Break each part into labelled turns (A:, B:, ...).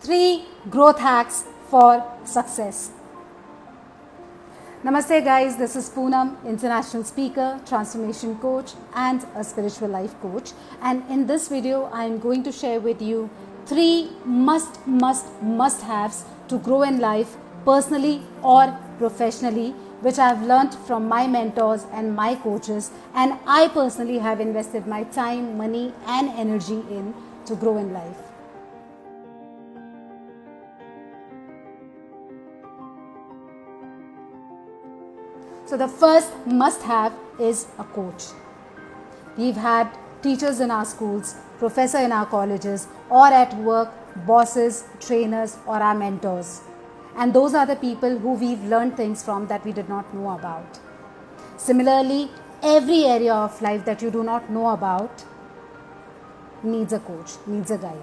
A: 3 growth hacks for success. Namaste guys, this is Poonam, international speaker, transformation coach and a spiritual life coach. And in this video, I am going to share with you 3 must-haves to grow in life personally or professionally, which I have learnt from my mentors and my coaches, and I personally have invested my time, money and energy in to grow in life. So the first must-have is a coach. We've had teachers in our schools, professors in our colleges, or at work, bosses, trainers, or our mentors. And those are the people who we've learned things from that we did not know about. Similarly, every area of life that you do not know about needs a coach, needs a guide.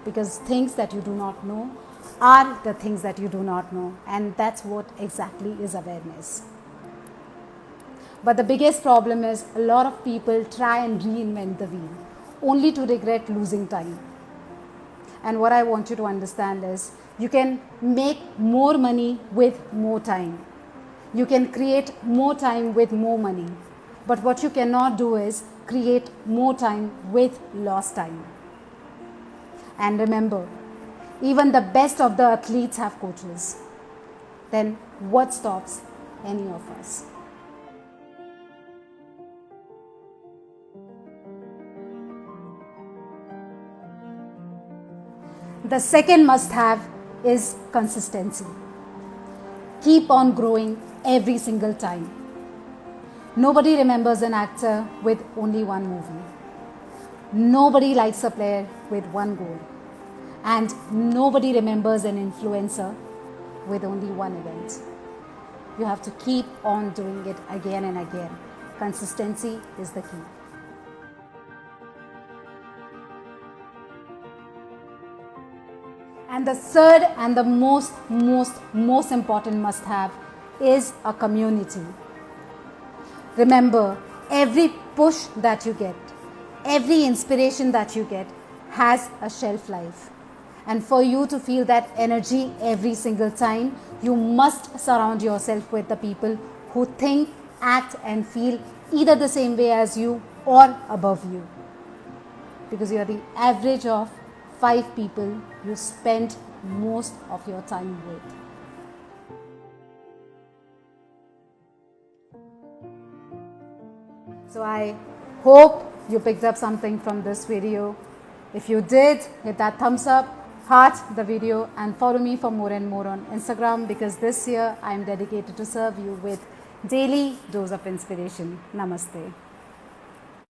A: Because things that you do not know are the things that you do not know, and that's what exactly is awareness. But the biggest problem is a lot of people try and reinvent the wheel only to regret losing time. And what I want you to understand is you can make more money with more time. You can create more time with more money. But what you cannot do is create more time with lost time. And remember, even the best of the athletes have coaches. Then what stops any of us? The second must-have is consistency. Keep on growing every single time. Nobody remembers an actor with only one movie. Nobody likes a player with one goal. And nobody remembers an influencer with only one event. You have to keep on doing it again and again. Consistency is the key. And the third and the most important must-have is a community. Remember, every push that you get, every inspiration that you get has a shelf life. And for you to feel that energy every single time, you must surround yourself with the people who think, act and feel either the same way as you or above you. Because you are the average of 5 people you spend most of your time with. So I hope you picked up something from this video. If you did, hit that thumbs up, heart the video and follow me for more and more on Instagram, because this year I am dedicated to serve you with daily dose of inspiration. Namaste.